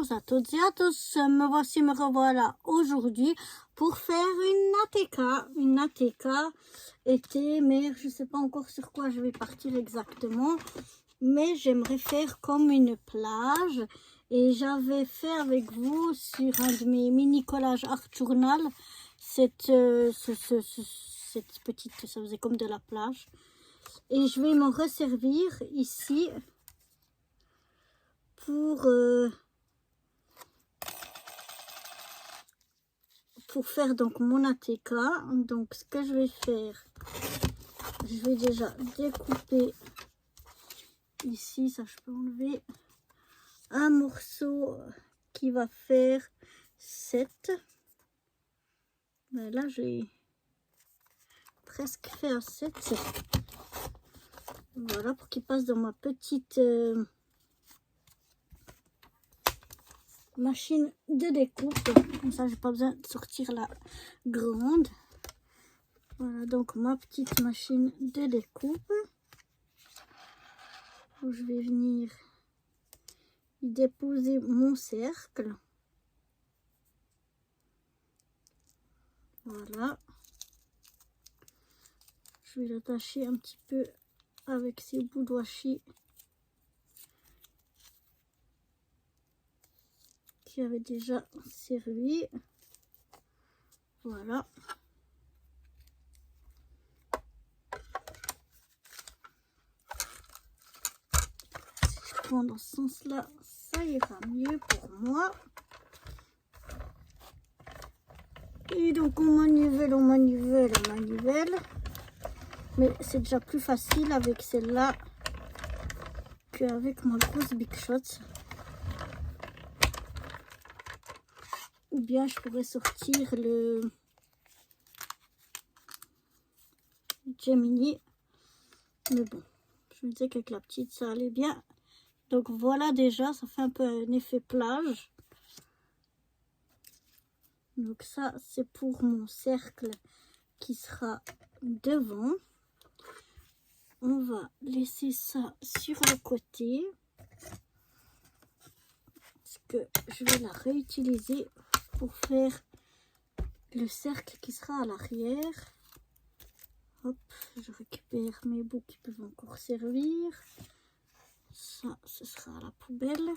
Bonjour à toutes et à tous, me revoilà aujourd'hui pour faire une ATK été, mais je ne sais pas encore sur quoi je vais partir exactement, mais j'aimerais faire comme une plage et j'avais fait avec vous sur un de mes mini collages art journal cette petite, ça faisait comme de la plage et je vais m'en resservir ici pour faire donc mon ATK. Donc ce que je vais faire, je vais déjà découper ici, ça je peux enlever, un morceau qui va faire 7. Ben là j'ai presque fait un 7. Voilà, pour qu'il passe dans ma petite machine de découpe. Comme ça j'ai pas besoin de sortir la grande. Voilà donc ma petite machine de découpe où je vais venir y déposer mon cercle. Voilà, je vais l'attacher un petit peu avec ces bouts de washi qui avaient déjà servi. Voilà. Si je prends dans ce sens-là, ça ira mieux pour moi. Et donc on manivelle, on manivelle, on manivelle. Mais c'est déjà plus facile avec celle-là qu'avec ma grosse Big Shot. Ou bien je pourrais sortir le Gemini. Mais bon, je me disais qu'avec la petite ça allait bien. Donc voilà, déjà ça fait un peu un effet plage. Donc ça c'est pour mon cercle qui sera devant. On va laisser ça sur le côté parce que je vais la réutiliser pour faire le cercle qui sera à l'arrière. Hop, je récupère mes bouts qui peuvent encore servir. Ça, ce sera à la poubelle.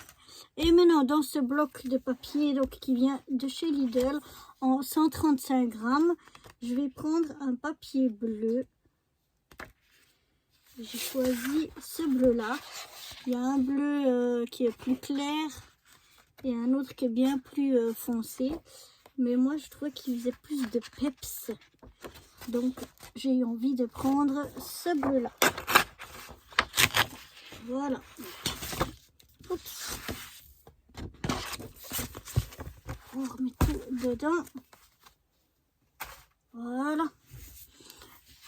Et maintenant, dans ce bloc de papier donc, qui vient de chez Lidl en 135 grammes, je vais prendre un papier bleu. J'ai choisi ce bleu-là. Il y a un bleu qui est plus clair et un autre qui est bien plus foncé. Mais moi, je trouvais qu'il faisait plus de peps. Donc, j'ai eu envie de prendre ce bleu-là. Voilà. Oups. On remet tout dedans. Voilà.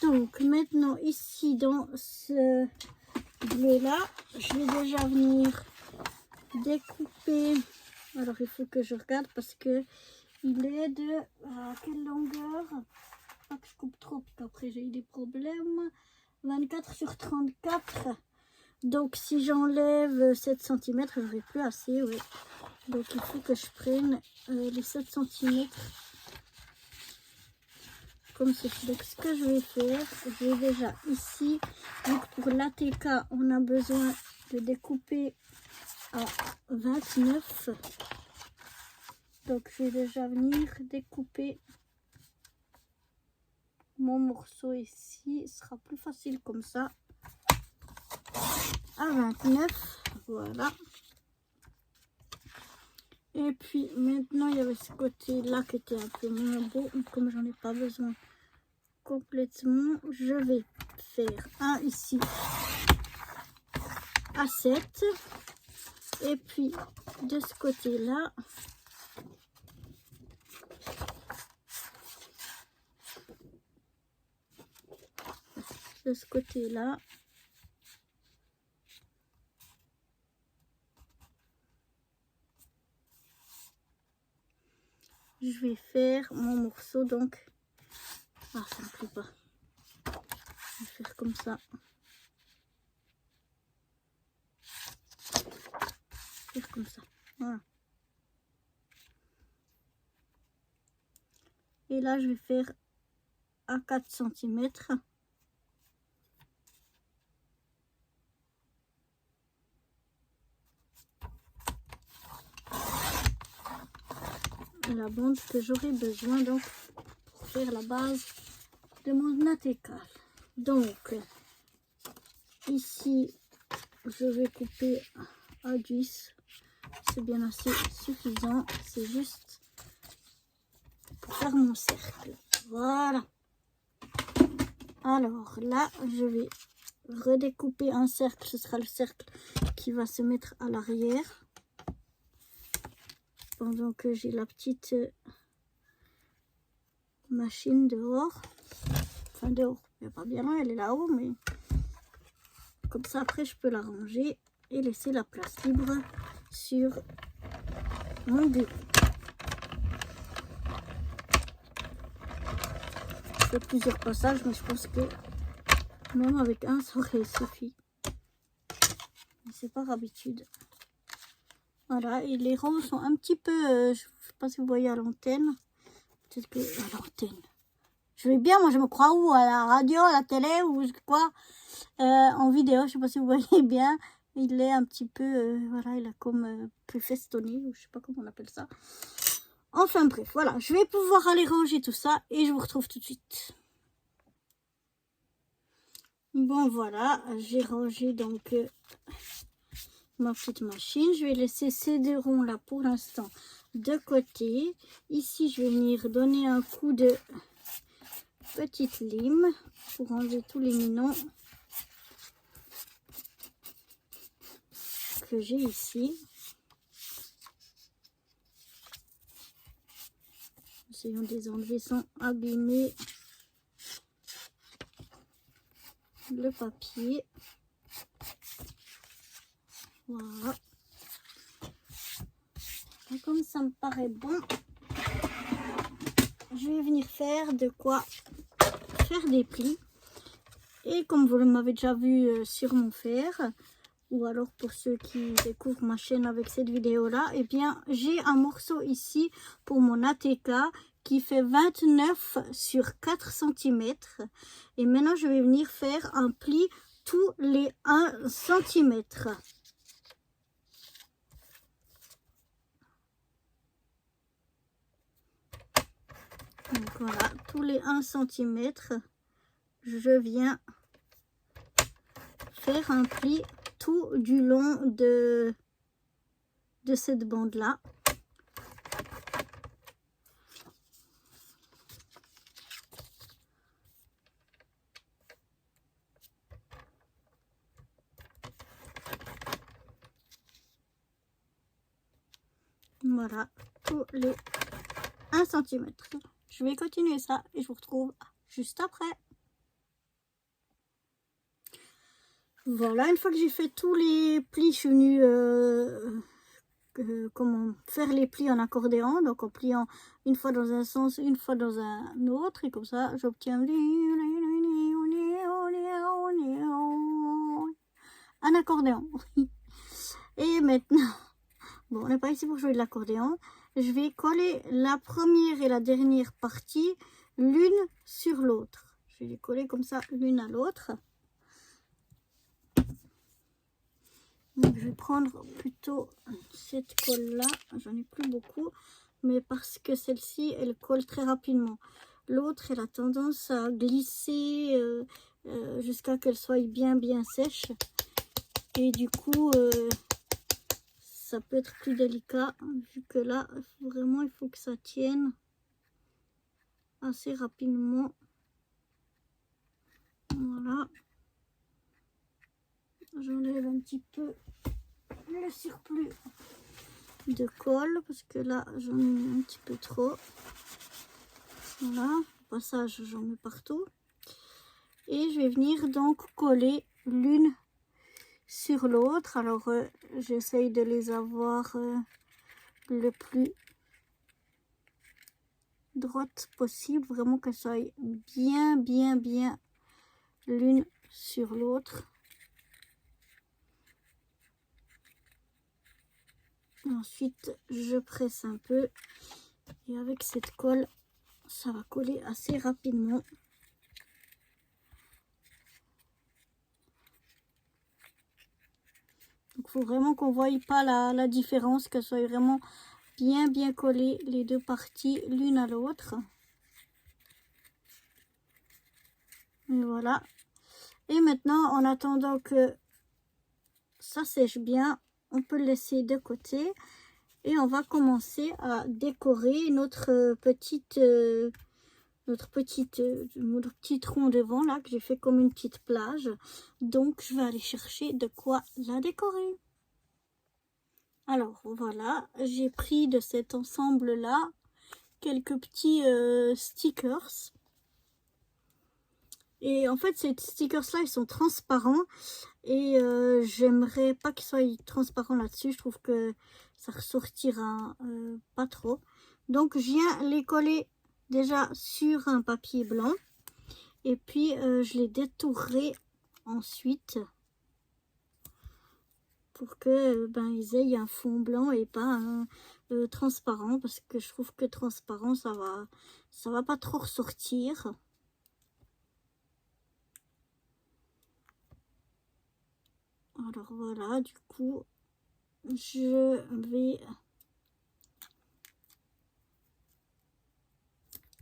Donc, maintenant, ici, dans ce bleu-là, je vais déjà venir découper. Alors, il faut que je regarde parce que il est de quelle longueur? Pas que je coupe trop, parce qu'après j'ai eu des problèmes. 24 sur 34. Donc, si j'enlève 7 cm, je n'aurai plus assez. Ouais. Donc, il faut que je prenne les 7 cm comme ceci. Donc, ce que je vais faire, je vais déjà ici. Donc, pour l'ATK, on a besoin de découper à 29. Donc, je vais déjà venir découper mon morceau ici. Ce sera plus facile comme ça. À 29. Voilà. Et puis, maintenant, il y avait ce côté-là qui était un peu moins beau. Comme j'en ai pas besoin complètement, je vais faire un ici à 7. Et puis, de ce côté-là, je vais faire mon morceau. Donc, ah, ça ne me plaît pas. Je vais faire comme ça. Faire comme ça. Voilà. Et là, je vais faire à 4 cm. La bande que j'aurai besoin donc pour faire la base de mon ATK. Donc ici je vais couper à 10, c'est bien assez suffisant, c'est juste pour faire mon cercle. Voilà. Alors là je vais redécouper un cercle, ce sera le cercle qui va se mettre à l'arrière pendant que j'ai la petite machine dehors. Enfin dehors, elle n'est pas bien loin, elle est là-haut, mais comme ça après je peux la ranger et laisser la place libre sur mon bureau. Je fais plusieurs passages, mais je pense que même avec un ça aurait suffi. Mais c'est par habitude. Voilà, et les rangs sont un petit peu, je ne sais pas si vous voyez à l'antenne. Peut-être que à l'antenne. Je vais bien, moi je me crois où? À la radio, à la télé ou quoi? En vidéo, je sais pas si vous voyez bien. Il est un petit peu, voilà, il a comme plus festonné, ou je sais pas comment on appelle ça. Enfin bref, voilà, je vais pouvoir aller ranger tout ça et je vous retrouve tout de suite. Bon voilà, j'ai rangé donc ma petite machine. Je vais laisser ces deux ronds là pour l'instant de côté. Ici, je vais venir donner un coup de petite lime pour enlever tous les minons que j'ai ici. Essayons de les enlever sans abîmer le papier. Voilà. Et comme ça me paraît bon, je vais venir faire de quoi faire des plis. Et comme vous m'avez déjà vu sûrement faire, ou alors pour ceux qui découvrent ma chaîne avec cette vidéo là, eh bien j'ai un morceau ici pour mon ATK qui fait 29 sur 4 cm. Et maintenant je vais venir faire un pli tous les 1 cm. Donc voilà, tous les 1 cm, je viens faire un pli tout du long de cette bande là. Voilà, tous les 1 cm. Je vais continuer ça et je vous retrouve juste après. Voilà, une fois que j'ai fait tous les plis, je suis venue comment faire les plis en accordéon, donc en pliant une fois dans un sens, une fois dans un autre, et comme ça j'obtiens un accordéon. Et maintenant, bon, on n'est pas ici pour jouer de l'accordéon, je vais coller la première et la dernière partie l'une sur l'autre. Je vais les coller comme ça l'une à l'autre. Donc, je vais prendre plutôt cette colle là, j'en ai plus beaucoup, mais parce que celle-ci elle colle très rapidement. L'autre elle a tendance à glisser jusqu'à qu'elle soit bien sèche, et du coup ça peut être plus délicat, vu que là vraiment il faut que ça tienne assez rapidement. Voilà, j'enlève un petit peu le surplus de colle parce que là j'en ai mis un petit peu trop. Voilà, au passage j'en mets partout et je vais venir donc coller l'une sur l'autre. Alors j'essaye de les avoir le plus droite possible, vraiment qu'elles soient bien l'une sur l'autre. Ensuite je presse un peu et avec cette colle ça va coller assez rapidement. Donc, il faut vraiment qu'on ne voie pas la différence, qu'elle soit vraiment bien collée les deux parties l'une à l'autre. Et voilà. Et maintenant, en attendant que ça sèche bien, on peut le laisser de côté. Et on va commencer à décorer notre petit tronc devant là, que j'ai fait comme une petite plage. Donc, je vais aller chercher de quoi la décorer. Alors, voilà, j'ai pris de cet ensemble-là quelques petits stickers. Et en fait, ces stickers-là, ils sont transparents. Et j'aimerais pas qu'ils soient transparents là-dessus. Je trouve que ça ressortira pas trop. Donc, je viens les coller déjà sur un papier blanc. Et puis, je les détourerai ensuite pour que ils aient un fond blanc et pas un transparent. Parce que je trouve que transparent, ça va pas trop ressortir. Alors voilà, du coup, je vais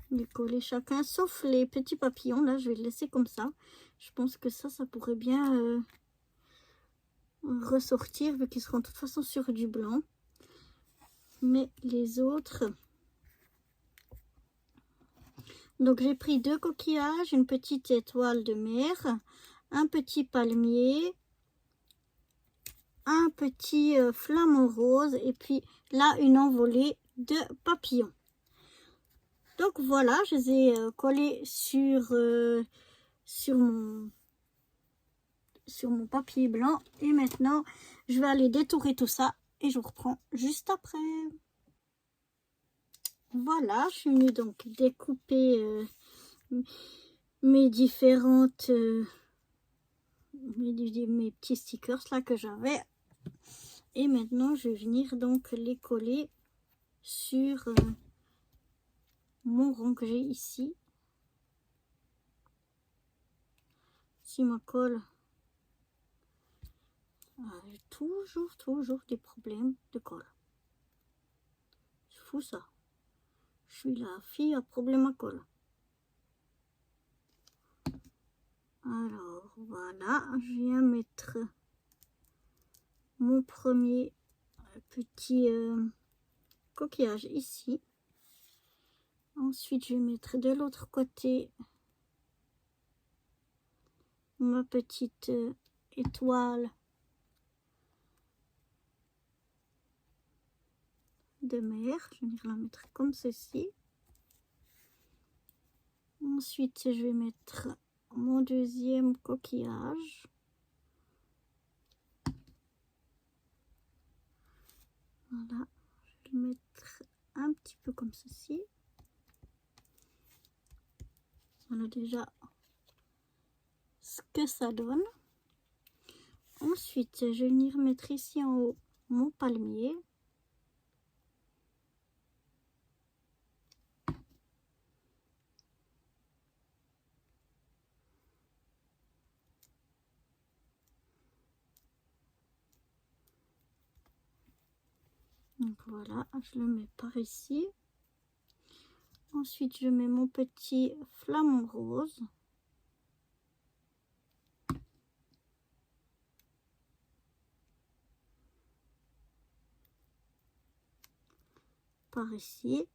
les coller chacun, sauf les petits papillons. Là, je vais le laisser comme ça. Je pense que ça pourrait bien ressortir, vu qu'ils seront de toute façon sur du blanc. Mais les autres... Donc, j'ai pris 2 coquillages, une petite étoile de mer, un petit palmier, un petit flamant rose, et puis là, une envolée de papillons. Donc voilà, je les ai collés sur mon papier blanc. Et maintenant, je vais aller détourer tout ça et je vous reprends juste après. Voilà, je suis venue donc découper mes différentes... mes petits stickers là que j'avais. Et maintenant, je vais venir donc les coller sur mon rond que j'ai ici. Si ma colle... j'ai toujours des problèmes de colle. C'est fou ça. Je suis la fille à problème à colle. Alors voilà, je viens mettre mon premier petit coquillage ici. Ensuite, je vais mettre de l'autre côté ma petite étoile de mer. Je vais venir la mettre comme ceci. Ensuite, je vais mettre mon deuxième coquillage. Voilà, je vais le mettre un petit peu comme ceci. Voilà déjà ce que ça donne. Ensuite, je vais venir mettre ici en haut mon palmier. Donc voilà, je le mets par ici. Ensuite, je mets mon petit flamant rose. Par ici.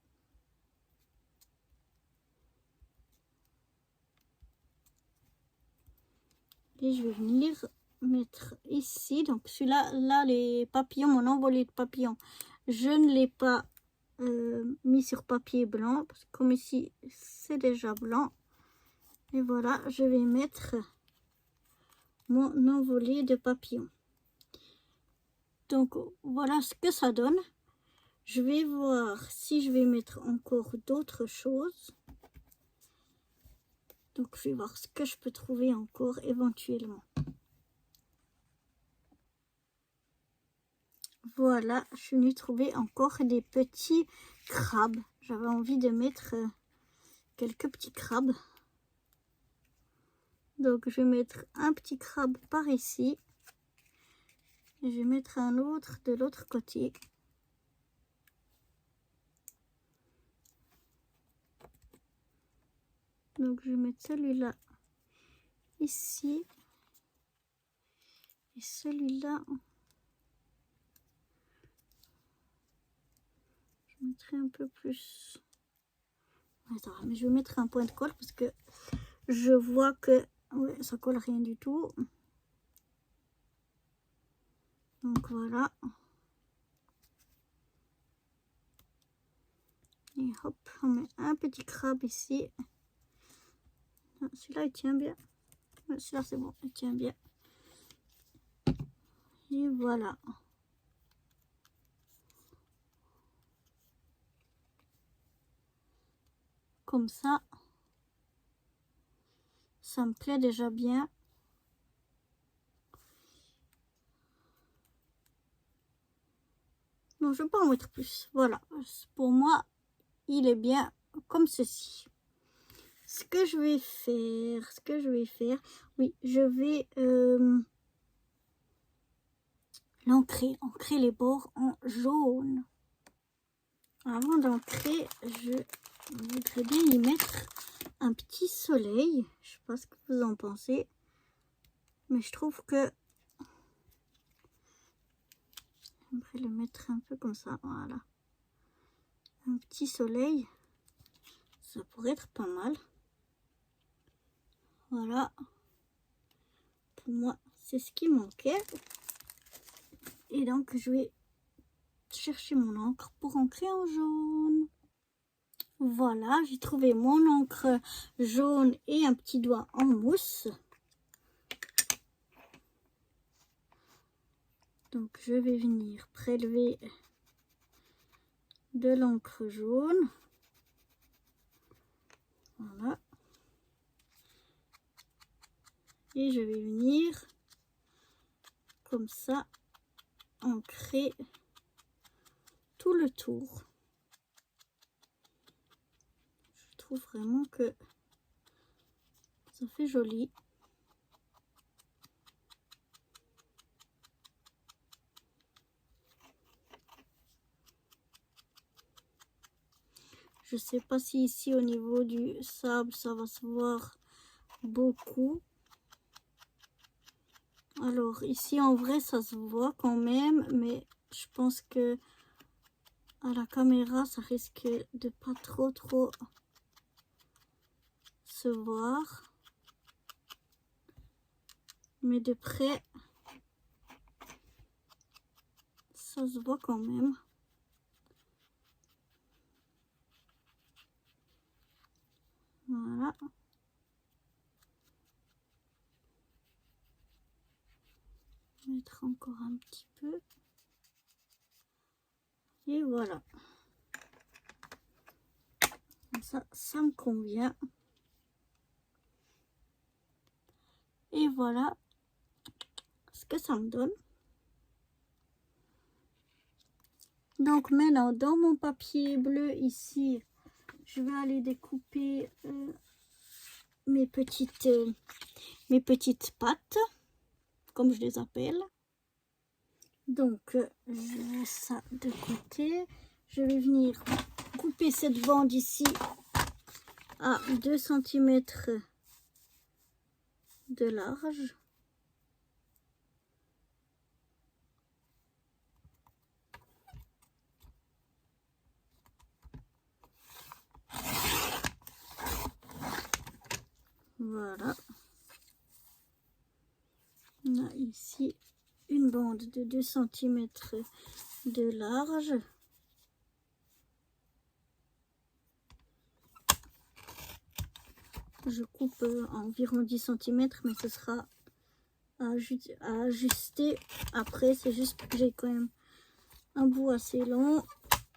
Et je vais venir mettre ici. Donc celui-là, là, les papillons, mon envolée de papillons, je ne l'ai pas mis sur papier blanc. Parce que comme ici, c'est déjà blanc. Et voilà, je vais mettre mon envolée de papillons. Donc voilà ce que ça donne. Je vais voir si je vais mettre encore d'autres choses. Donc je vais voir ce que je peux trouver encore éventuellement. Voilà, je suis venue trouver encore des petits crabes. J'avais envie de mettre quelques petits crabes. Donc je vais mettre un petit crabe par ici. Et je vais mettre un autre de l'autre côté. Donc je vais mettre celui-là ici. Et celui-là, je mettrai un peu plus. Attends, mais je vais mettre un point de colle parce que je vois que ouais, ça colle rien du tout. Donc voilà. Et hop, on met un petit crabe ici. Celui-là, il tient bien. Celui-là, c'est bon, il tient bien. Et voilà. Comme ça me plaît déjà bien. Non, je ne vais pas en mettre plus. Voilà, pour moi, il est bien comme ceci. Ce que je vais faire, oui, je vais ancrer les bords en jaune. Avant d'ancrer, je voudrais bien y mettre un petit soleil. Je sais pas ce que vous en pensez, mais je trouve que j'aimerais le mettre un peu comme ça. Voilà, un petit soleil, ça pourrait être pas mal. Voilà, pour moi, c'est ce qui manquait. Et donc, je vais chercher mon encre pour ancrer en jaune. Voilà, j'ai trouvé mon encre jaune et un petit doigt en mousse. Donc, je vais venir prélever de l'encre jaune. Voilà. Et je vais venir comme ça ancrer tout le tour. Je trouve vraiment que ça fait joli. Je sais pas si ici au niveau du sable ça va se voir beaucoup. Alors ici en vrai ça se voit quand même, mais je pense que à la caméra ça risque de pas trop se voir. Mais de près ça se voit quand même. Voilà. Mettre encore un petit peu. Et voilà. Ça me convient. Et voilà ce que ça me donne. Donc maintenant, dans mon papier bleu ici, je vais aller découper mes petites pattes, comme je les appelle. Donc, je mets ça de côté. Je vais venir couper cette bande ici à 2 cm de large. Voilà. On a ici une bande de 2 cm de large. Je coupe environ 10 cm, mais ce sera à ajuster après. C'est juste que j'ai quand même un bout assez long,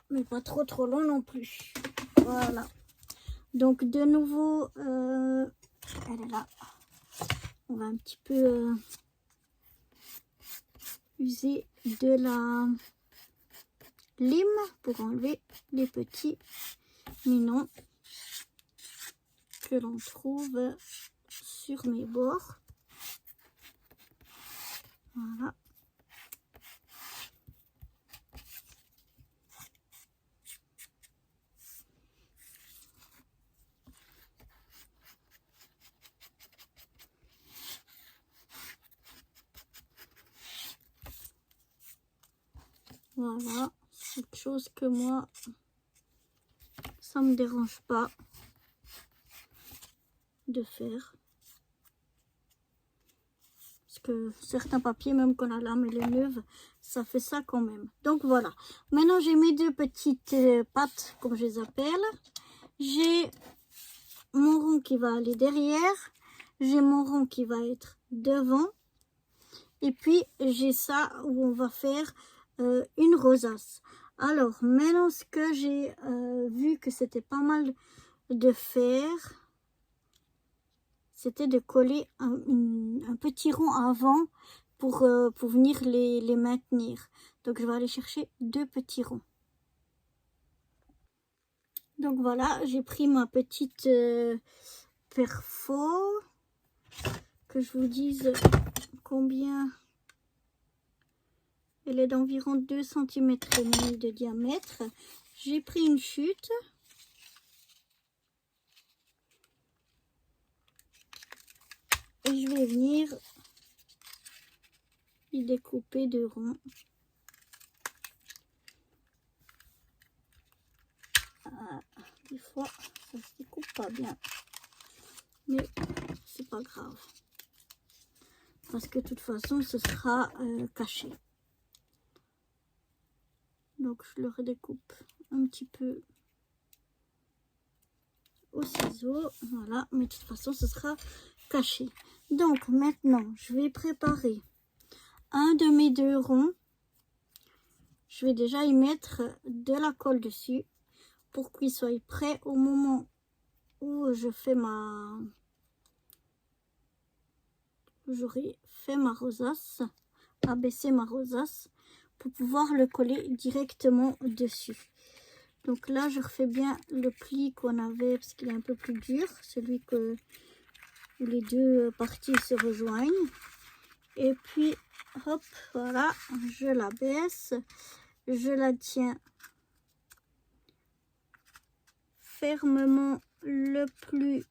mais pas trop long non plus. Voilà. Donc de nouveau, elle est là. On va un petit peu user de la lime pour enlever les petits minons. que l'on trouve sur mes bords. Voilà. Voilà, c'est quelque chose que moi, ça me dérange pas de faire. Parce que certains papiers, même quand la lame elle est neuve, ça fait ça quand même. Donc voilà, maintenant j'ai mes deux petites pattes, comme je les appelle. J'ai mon rond qui va aller derrière. J'ai mon rond qui va être devant. Et puis j'ai ça où on va faire une rosace. Alors maintenant ce que j'ai vu que c'était pas mal de faire, c'était de coller un petit rond avant pour venir les maintenir. Donc je vais aller chercher deux petits ronds. Donc voilà, j'ai pris ma petite perfo, que je vous dise combien. Elle est d'environ 2 cm et demi de diamètre. J'ai pris une chute. Et je vais venir y découper de ronds. Des fois, ça se découpe pas bien. Mais c'est pas grave. Parce que de toute façon, ce sera caché. Donc je le redécoupe un petit peu au ciseau. Voilà, mais de toute façon, ce sera caché. Donc maintenant, je vais préparer un de mes deux ronds. Je vais déjà y mettre de la colle dessus pour qu'il soit prêt au moment où je fais j'aurai fait ma rosace, abaisser ma rosace pour pouvoir le coller directement dessus. Donc là, je refais bien le pli qu'on avait parce qu'il est un peu plus dur, celui où les deux parties se rejoignent. Et puis, hop, voilà, je la baisse, je la tiens fermement le plus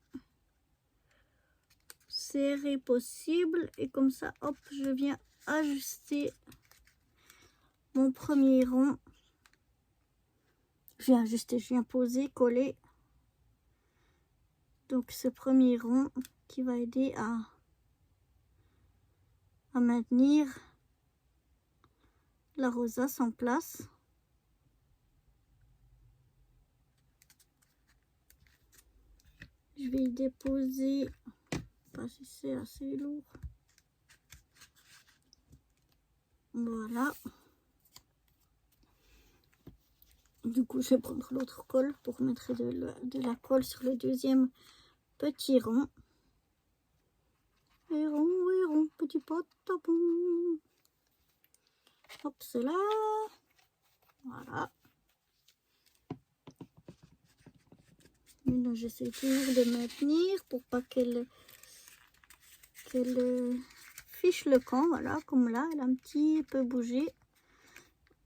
serré possible. Et comme ça, hop, je viens ajuster mon premier rond. Je viens poser, coller. Donc ce premier rond qui va aider à maintenir la rosace en place. Je vais y déposer, pas si c'est assez lourd. Voilà. Du coup, je vais prendre l'autre colle pour mettre de la colle sur le deuxième petit rond. Et rond, petit patapon. Hop, c'est là. Voilà. Maintenant, j'essaie toujours de maintenir pour pas qu'elle fiche le camp. Voilà, comme là, elle a un petit peu bougé.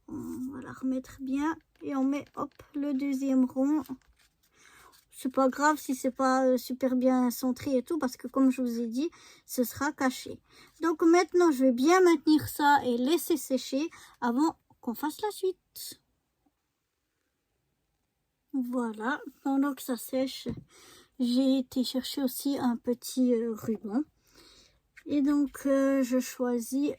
On va la remettre bien et on met, hop, le deuxième rond. C'est pas grave si c'est pas super bien centré et tout, parce que comme je vous ai dit, ce sera caché. Donc maintenant, je vais bien maintenir ça et laisser sécher avant qu'on fasse la suite. Voilà, pendant que ça sèche, j'ai été chercher aussi un petit ruban. Et donc, je choisis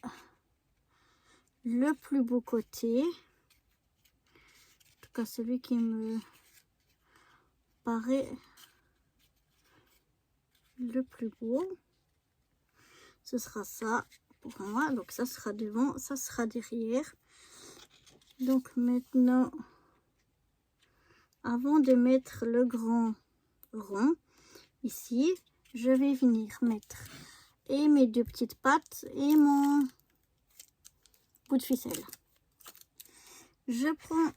le plus beau côté. En tout cas, celui qui me paraît le plus beau. Ce sera ça pour moi. Donc, ça sera devant, ça sera derrière. Donc, maintenant, avant de mettre le grand rond ici, je vais venir mettre et mes deux petites pattes et mon bout de ficelle. Je prends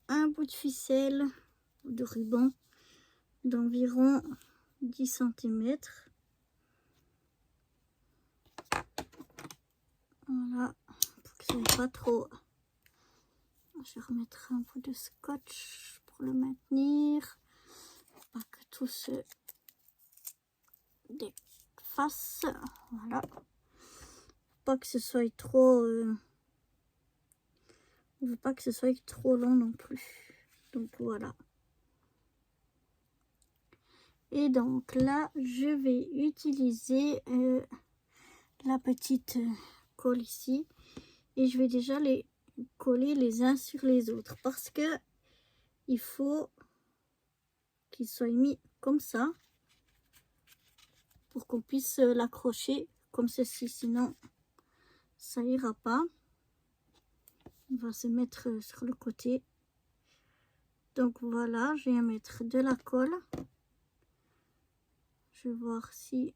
un bout de ficelle de ruban d'environ 10 cm. Voilà, pour que ça n'ait pas trop. Je vais remettre un peu de scotch pour le maintenir, pas que tout se défasse. Voilà, pas que ce soit trop. Je veux pas que ce soit trop long non plus. Donc voilà. Et donc là, je vais utiliser la petite colle ici. Et je vais déjà les coller les uns sur les autres. Parce que il faut qu'ils soient mis comme ça. Pour qu'on puisse l'accrocher comme ceci. Sinon, ça ira pas. On va se mettre sur le côté. Donc voilà, je viens mettre de la colle. Je vais voir si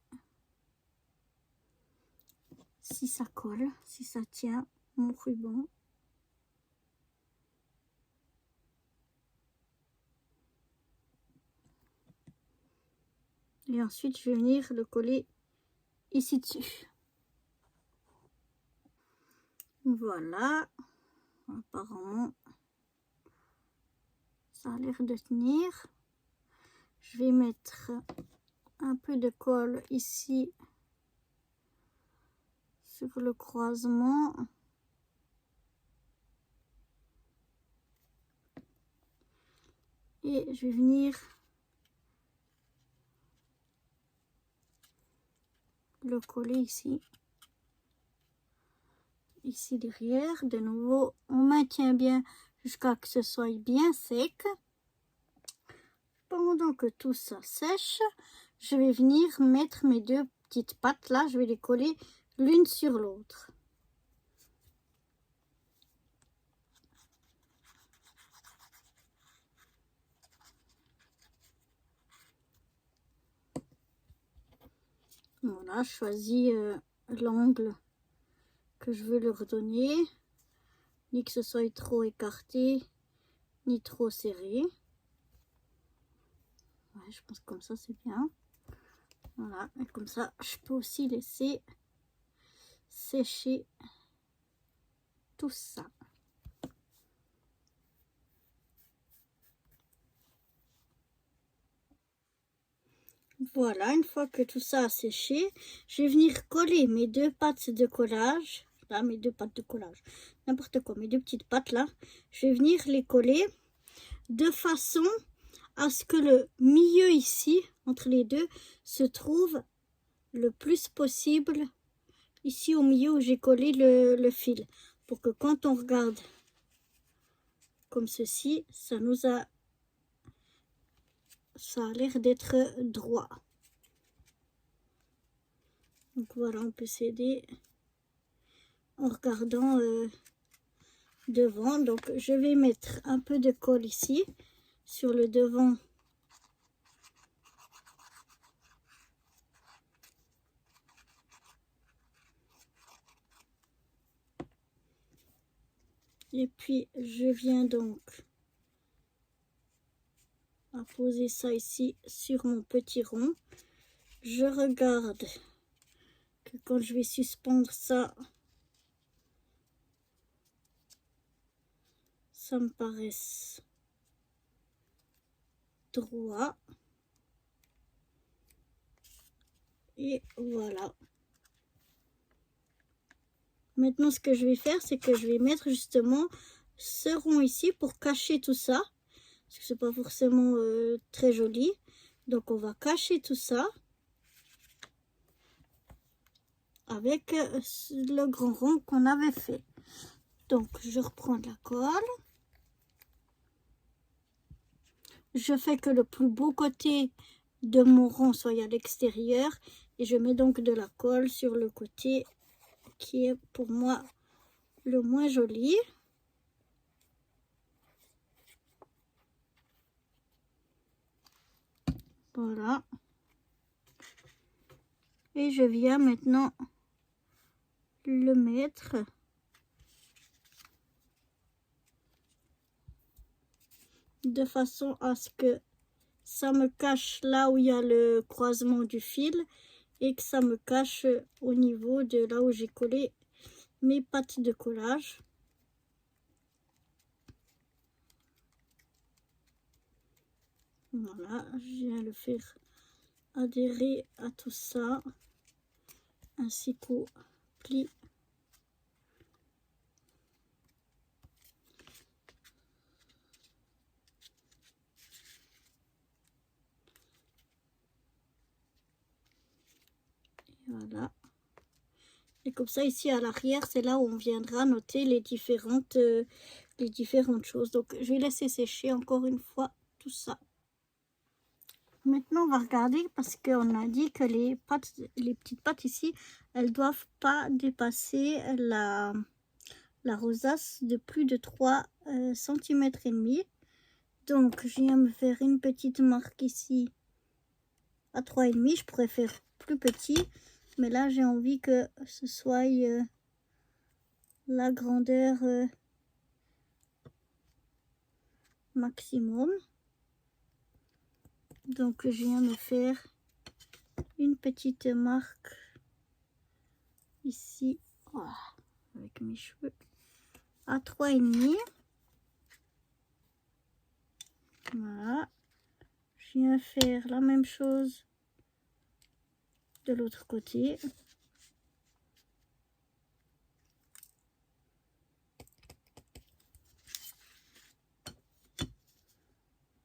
ça colle, si ça tient mon ruban. Et ensuite, je vais venir le coller ici dessus. Voilà. Apparemment, ça a l'air de tenir. Je vais mettre un peu de colle ici sur le croisement. Et je vais venir le coller ici. Ici derrière. De nouveau, on maintient bien jusqu'à ce que ce soit bien sec. Pendant que tout ça sèche, je vais venir mettre mes deux petites pattes là. Je vais les coller l'une sur l'autre. Voilà, je choisis l'angle que je veux leur donner. Ni que ce soit trop écarté, ni trop serré. Ouais, je pense que comme ça c'est bien. Voilà, et comme ça je peux aussi laisser sécher tout ça. Voilà, une fois que tout ça a séché, je vais venir coller mes deux pattes de collage. Là, mes deux pattes de collage, n'importe quoi, mes deux petites pattes là. Je vais venir les coller de façon à ce que le milieu ici, entre les deux, se trouve le plus possible ici au milieu où j'ai collé le fil. Pour que quand on regarde comme ceci, ça a l'air d'être droit. Donc voilà, on peut s'aider en regardant devant. Donc je vais mettre un peu de colle ici sur le devant. Et puis je viens donc à poser ça ici sur mon petit rond. Je regarde que quand je vais suspendre ça, ça me paraisse droit. Et voilà. Maintenant, ce que je vais faire, c'est que je vais mettre justement ce rond ici pour cacher tout ça. Parce que c'est pas forcément très joli. Donc, on va cacher tout ça avec le grand rond qu'on avait fait. Donc, je reprends de la colle. Je fais que le plus beau côté de mon rond soit à l'extérieur. Et je mets donc de la colle sur le côté qui est pour moi le moins joli. Voilà. Et je viens maintenant le mettre de façon à ce que ça me cache là où il y a le croisement du fil et que ça me cache au niveau de là où j'ai collé mes pattes de collage. Voilà, je viens le faire adhérer à tout ça, ainsi qu'au pli. Voilà. Et comme ça, ici à l'arrière, c'est là où on viendra noter les différentes choses. Donc, je vais laisser sécher encore une fois tout ça. Maintenant, on va regarder parce qu'on a dit que les petites pattes ici, elles doivent pas dépasser la rosace de plus de 3 cm et demi. Donc, je viens me faire une petite marque ici à 3,5. Je pourrais faire plus petit, mais là, j'ai envie que ce soit la grandeur maximum. Donc, je viens me faire une petite marque ici, voilà, avec mes cheveux, à 3,5. Voilà. Je viens faire la même chose de l'autre côté.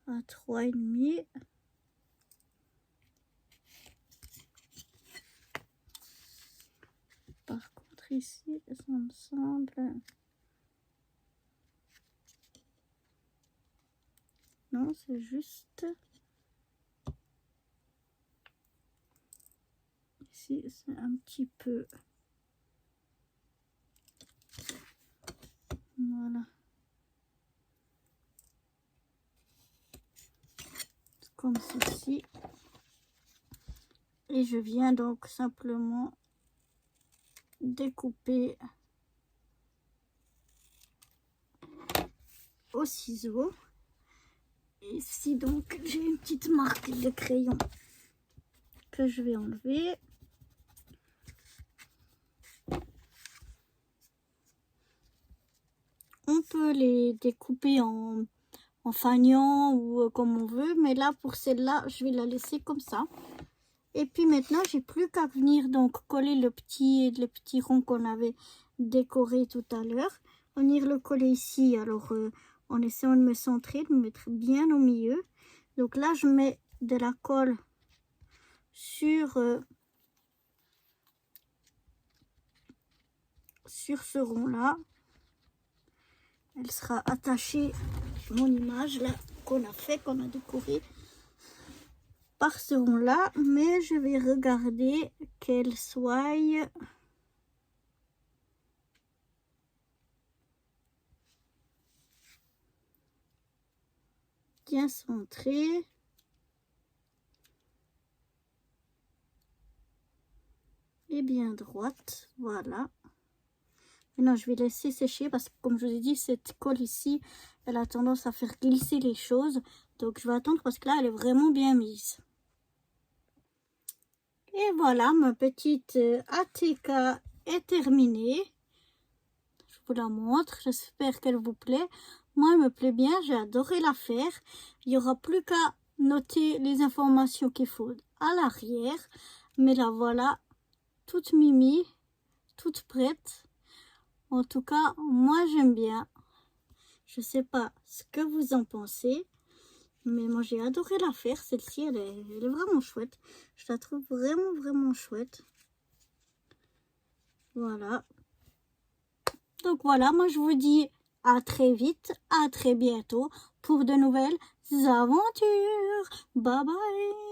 À 3,5. Par contre ici, ça me semble... Non, c'est juste... Ici, c'est un petit peu... Voilà. Comme ceci. Et je viens donc simplement découper au ciseau. Et ici donc j'ai une petite marque de crayon que je vais enlever. On peut les découper en fanion ou comme on veut, mais là pour celle-là je vais la laisser comme ça. Et puis maintenant j'ai plus qu'à venir donc coller le petit rond qu'on avait décoré tout à l'heure, venir le coller ici. Alors en essayant de me centrer, de me mettre bien au milieu. Donc là je mets de la colle sur ce rond là. Elle sera attachée, mon image là qu'on a fait, qu'on a décoré par ce rond là, mais je vais regarder qu'elle soit bien centrée. Et bien droite, voilà. Maintenant je vais laisser sécher parce que comme je vous ai dit, cette colle ici elle a tendance à faire glisser les choses, donc je vais attendre parce que là elle est vraiment bien mise. Et voilà, ma petite ATK est terminée. Je vous la montre, j'espère qu'elle vous plaît. Moi elle me plaît bien, j'ai adoré la faire. Il n'y aura plus qu'à noter les informations qu'il faut à l'arrière, mais la voilà toute mimi, toute prête. En tout cas, moi j'aime bien. Je sais pas ce que vous en pensez, mais moi j'ai adoré la faire. Celle-ci, elle est vraiment chouette. Je la trouve vraiment chouette. Voilà. Donc voilà, moi je vous dis à très vite, à très bientôt pour de nouvelles aventures. Bye bye.